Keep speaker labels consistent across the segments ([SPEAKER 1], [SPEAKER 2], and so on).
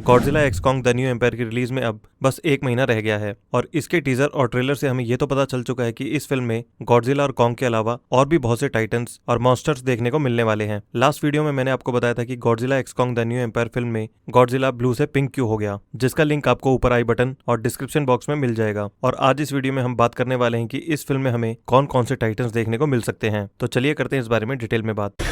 [SPEAKER 1] Godzilla x Kong the new empire की release में अब बस 1 महीना रह गया है और इसके टीजर और ट्रेलर से हमें ये तो पता चल चुका है कि इस फिल्म में गॉडजिला और कॉन्ग के अलावा और भी बहुत से टाइटन्स और मॉन्स्टर्स देखने को मिलने वाले हैं। लास्ट वीडियो में मैंने आपको बताया था कि Godzilla x Kong the new empire film में गॉडजिला ब्लू से पिंक क्यों हो गया, जिसका लिंक आपको ऊपर आई बटन और डिस्क्रिप्शन बॉक्स में मिल जाएगा। और आज इस वीडियो में हम बात करने वाले हैं कि इस फिल्म में हमें कौन कौन से टाइटन्स देखने को मिल सकते हैं। तो चलिए करते हैं इस बारे में डिटेल में बात।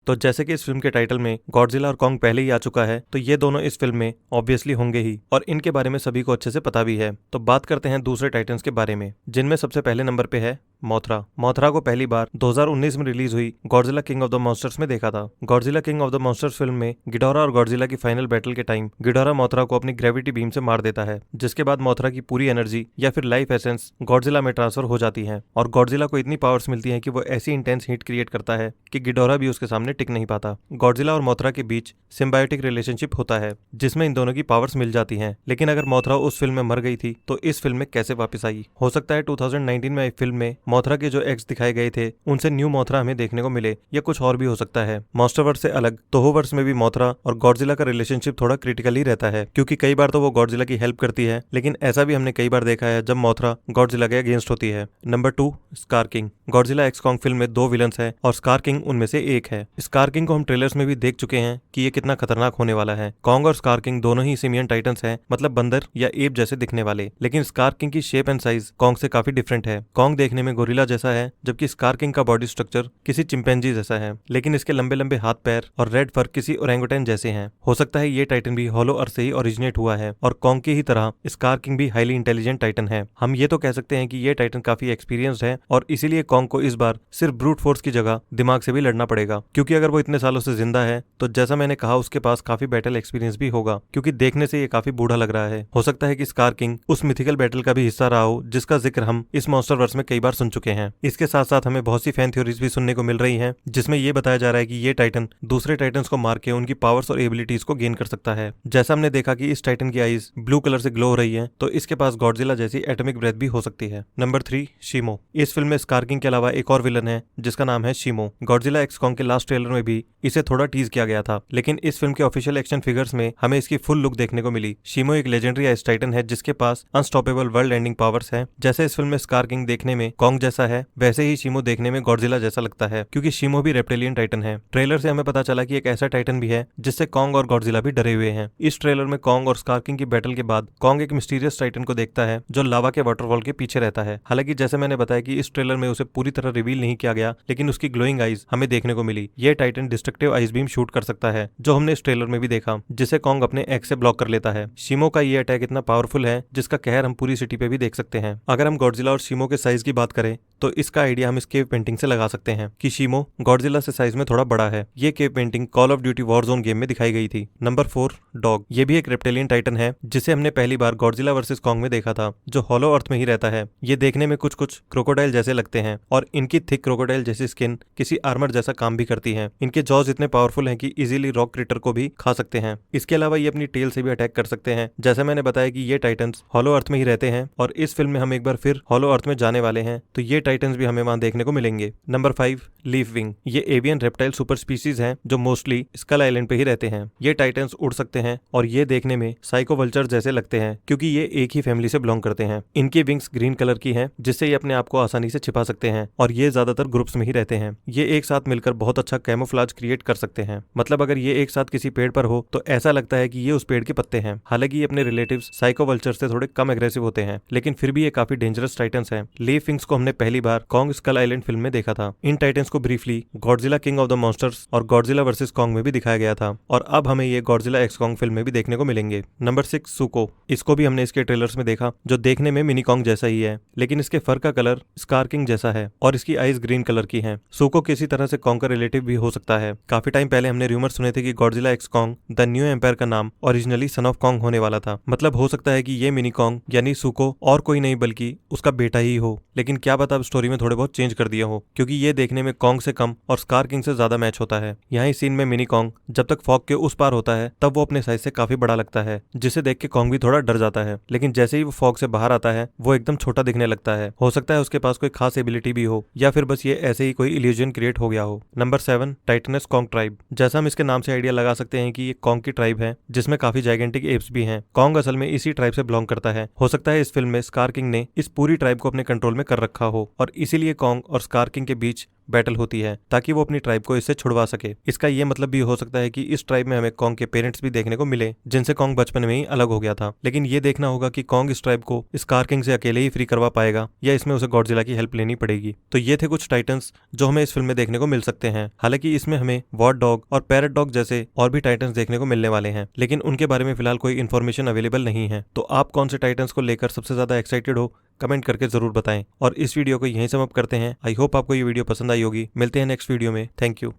[SPEAKER 1] तो जैसे कि इस फिल्म के टाइटल में गॉडजिला और कॉन्ग पहले ही आ चुका है, तो ये दोनों इस फिल्म में ऑब्वियसली होंगे ही और इनके बारे में सभी को अच्छे से पता भी है। तो बात करते हैं दूसरे टाइटन्स के बारे में, जिनमें सबसे पहले नंबर पे है मोथरा। मोथरा को पहली बार 2019 में रिलीज हुई Godzilla king of the monsters में देखा था। Godzilla king of the monsters film में गिडोरा और गॉडजिला की फाइनल बैटल के टाइम गिडोरा मोथरा को अपनी ग्रेविटी बीम से मार देता है, जिसके बाद मोथरा की पूरी एनर्जी या फिर लाइफ एसेंस गॉडजिला में ट्रांसफर हो जाती है और गॉडजिला को इतनी पावर्स मिलती है कि वो ऐसी इंटेंस हीट क्रिएट करता है कि गिडोरा भी उसके सामने टिक नहीं पाता। गॉडजिला और मोथरा के बीच सिम्बायोटिक रिलेशनशिप होता है, जिसमें इन दोनों की पावर्स मिल जाती हैं। लेकिन अगर मोथरा उस फिल्म में मर गई थी तो इस फिल्म में कैसे वापस आई? हो सकता है 2019 में आई फिल्म में मोथरा के जो एक्स दिखाए गए थे उनसे न्यू मोथरा हमें देखने को मिले, या कुछ और भी हो सकता है। मॉन्स्टरवर्स से अलग तोहोवर्स में भी मोथरा और गॉडजिला का रिलेशनशिप थोड़ा क्रिटिकल ही रहता है, क्योंकि कई बार तो वो गॉडजिला की हेल्प करती है, लेकिन ऐसा भी हमने कई बार देखा है जब मोथरा गॉडजिला के अगेंस्ट होती है। Number 2, scar king. Godzilla x Kong film में 2 विलन्स हैं और स्कार किंग उनमें से एक है। स्कार किंग को हम ट्रेलर्स में भी देख चुके हैं कि ये कितना खतरनाक होने वाला है। कॉन्ग और स्कार किंग दोनों ही सिमियन टाइटन्स हैं, मतलब बंदर या एप जैसे दिखने वाले, लेकिन स्कार किंग की शेप एंड साइज कॉन्ग से काफी डिफरेंट है। कॉन्ग देखने में गोरिल्ला जैसा है, जबकि स्कार किंग का बॉडी स्ट्रक्चर किसी चिंपैंजी जैसा है, लेकिन इसके लंबे लंबे हाथ पैर और रेड फर किसी ओरेंगुटन जैसे हैं। हो सकता है ये टाइटन भी हॉलो अर्थ से ही ओरिजिनेट हुआ है और कॉन्ग की ही तरह स्कार किंग भी हाईली इंटेलिजेंट टाइटन है। हम ये तो कह सकते हैं कि ये टाइटन काफी एक्सपीरियंस्ड है और इसीलिए कॉन्ग को इस बार सिर्फ ब्रूट फोर्स की जगह दिमाग से भी लड़ना पड़ेगा, क्योंकि अगर वो इतने सालों से जिंदा है तो जैसा मैंने कहा उसके पास काफी बैटल एक्सपीरियंस भी होगा, क्योंकि देखने से ये काफी बूढ़ा लग रहा है। हो सकता है कि स्कार किंग उस मिथिकल बैटल का भी हिस्सा रहा हो जिसका जिक्र हम इस मॉन्स्टरवर्स में कई बार सुन चुके हैं। इसके साथ साथ हमें बहुत सी फैन थ्योरीज भी सुनने को मिल रही हैं, जिसमें ये बताया जा रहा है कि ये टाइटन दूसरे टाइटन्स को मार के उनकी पावर्स और एबिलिटीज को गेन कर सकता है। जैसा हमने देखा कि इस टाइटन की आईज ब्लू कलर से ग्लो हो रही है, तो इसके पास गॉडजिला जैसी एटॉमिक ब्रेथ भी हो सकती है। नंबर 3, शिमो। इस फिल्म में स्कार किंग के अलावा एक और विलन है जिसका नाम है शिमो। गॉडजिला एक्स कॉन्ग के लास्ट ट्रेलर में भी इसे थोड़ा टीज किया गया था, लेकिन इस फिल्म के ऑफिशियल एक्शन फिगर्स में हमें इसकी फुल लुक देखने को मिली। शिमो एक लेजेंडरी आइस टाइटन है जिसके पास अनस्टॉपेबल वर्ल्ड एंडिंग पावर्स है। जैसे इस फिल्म में स्कार किंग देखने में कॉन्ग जैसा है, वैसे ही शिमो देखने में गॉडजिला जैसा लगता है, क्योंकि शिमो भी रेप्टिलियन टाइटन है। ट्रेलर से हमें पता चला कि एक ऐसा टाइटन भी है जिससे कॉन्ग और गॉडजिला भी डरे हुए हैं। इस ट्रेलर में कॉन्ग और स्कार किंग की बैटल के बाद कॉन्ग एक मिस्टीरियस टाइटन को देखता है जो लावा के वाटरफॉल के पीछे रहता है। हालांकि जैसे मैंने बताया कि इस ट्रेलर में उसे पूरी तरह रिवील नहीं किया गया, लेकिन उसकी ग्लोइंग आईज हमें देखने को मिली। ये Titan destructive ice beam shoot कर सकता है, जो हमने इस ट्रेलर में भी देखा, जिसे कॉन्ग अपने एक्स से ब्लॉक कर लेता है। शिमो का ये अटैक इतना पावरफुल है जिसका कहर हम पूरी सिटी पे भी देख सकते हैं। अगर हम गॉडजिला और शिमो के साइज की बात करें तो इसका आइडिया हम इस केव पेंटिंग से लगा सकते हैं कि शिमो गॉडजिला से साइज में थोड़ा बड़ा है। ये cave painting call of duty Warzone game में दिखाई गई थी। Number 4, dog. ये भी एक रेप्टिलियन टाइटन है जिसे हमने पहली बार गॉडजिला वर्सेस कॉन्ग में देखा था, जो हॉलो अर्थ में ही रहता है। ये देखने में कुछ कुछ क्रोकोडाइल जैसे लगते हैं और इनकी थिक क्रोकोडाइल जैसी स्किन किसी आर्मर जैसा काम भी करती है। इनके जॉज इतने पावरफुल हैं कि इजीली रॉक क्रिटर को भी खा सकते हैं। इसके अलावा ये अपनी टेल से भी अटैक कर सकते हैं। जैसा मैंने बताया कि ये टाइटन्स हॉलो अर्थ में ही रहते हैं और इस फिल्म में हम एक बार फिर हॉलो अर्थ में जाने वाले हैं, तो ये टाइटन्स भी हमें वहां देखने को मिलेंगे। Number 5, leaf wing. ये एवियन रेप्टाइल सुपर स्पीशीज हैं जो मोस्टली स्कल आइलैंड पे ही रहते हैं। ये टाइटन्स उड़ सकते हैं और ये देखने में साइको वल्चर जैसे लगते हैं, क्योंकि ये एक ही फैमिली से बिलोंग करते हैं। इनकी विंग्स ग्रीन कलर की हैं, जिससे ये अपने आप को आसानी से छिपा सकते हैं और ये ज्यादातर ग्रुप्स में ही रहते हैं। ये एक साथ मिलकर बहुत अच्छा कैमोफ्लाज क्रिएट कर सकते हैं। मतलब अगर ये एक साथ किसी पेड़ पर हो तो ऐसा लगता है कि ये उस पेड़ के पत्ते हैं। हालांकि ये अपने रिलेटिव्स साइको वल्चर से थोड़े कम एग्रेसिव होते हैं, लेकिन फिर भी ये काफी डेंजरस टाइटन्स हैं। लीफ विंग्स को हमने पहली बार कॉन्ग स्कल आइलैंड फिल्म में देखा था। इन टाइटन्स को briefly Godzilla king of the monsters और गॉडजिला वर्सेस कॉन्ग में भी दिखाया गया था और अब हमें ये गॉडजिला एक्स कॉन्ग फिल्म में भी देखने को मिलेंगे। नंबर 6, सुको। इसको भी हमने इसके ट्रेलर्स में देखा, जो देखने में मिनी कॉन्ग जैसा ही है, लेकिन इसके फर का कलर स्कार किंग जैसा है और इसकी आईज ग्रीन कलर की हैं। सुको किसी तरह से कॉन्ग का रिलेटिव भी हो सकता है। काफी टाइम पहले हमने रूमर सुने थे कि Godzilla x Kong the new empire का नाम ओरिजिनली सन ऑफ कॉन्ग होने वाला था। मतलब हो सकता है कि ये मिनी कॉन्ग यानी सुको और कोई नहीं बल्कि उसका बेटा ही हो, लेकिन क्या पता अब स्टोरी में थोड़े बहुत चेंज कर दिया हो, क्योंकि ये देखने में कॉन्ग से कम और स्कार किंग से ज्यादा मैच होता है। यहाँ इस सीन में मिनी कॉन्ग जब तक फॉग के उस पार होता है तब वो अपने साइज से काफी बड़ा लगता है, जिसे देख के कॉन्ग भी थोड़ा डर जाता है। लेकिन जैसे ही वो फॉग से बाहर आता है वो एकदम छोटा दिखने लगता है। हो सकता है उसके पास कोई खास एबिलिटी भी हो, या फिर बस ये ऐसे ही कोई इल्यूजन क्रिएट हो गया हो। Number 7, Titanus Kong tribe. जैसा हम इसके नाम से आइडिया लगा सकते हैं कि ये कॉन्ग की ट्राइब है, जिसमें काफी जाइगेंटिक एप्स भी हैं। कॉन्ग असल में इसी ट्राइब से बिलोंग करता है। हो सकता है इस फिल्म में स्कार किंग ने इस पूरी ट्राइब को अपने कंट्रोल में कर रखा हो और इसीलिए कॉन्ग और स्कार किंग के बीच बैटल होती है ताकि वो अपनी ट्राइब को इससे छुड़वा सके। इसका ये मतलब भी हो सकता है कि इस ट्राइब में हमें कॉन्ग के पेरेंट्स भी देखने को मिले, जिनसे कॉन्ग बचपन में ही अलग हो गया था। लेकिन ये देखना होगा कि कॉन्ग इस ट्राइब को स्कार किंग से अकेले ही फ्री करवा पाएगा या इसमें उसे गॉडजिला की हेल्प लेनी पड़ेगी। तो ये थे कुछ टाइटन्स जो हमें इस फिल्म में देखने को मिल सकते हैं। हालांकि इसमें हमें वॉर डॉग और पैरट डॉग जैसे और भी टाइटन्स देखने को मिलने वाले हैं, लेकिन उनके बारे में फिलहाल कोई इन्फॉर्मेशन अवेलेबल नहीं है। तो आप कौन से टाइटन्स को लेकर सबसे ज्यादा एक्साइटेड हो, कमेंट करके जरूर बताएं। और इस वीडियो को यहीं समाप्त करते हैं। आई होप आपको ये वीडियो पसंद आई होगी। मिलते हैं नेक्स्ट वीडियो में। Thank you.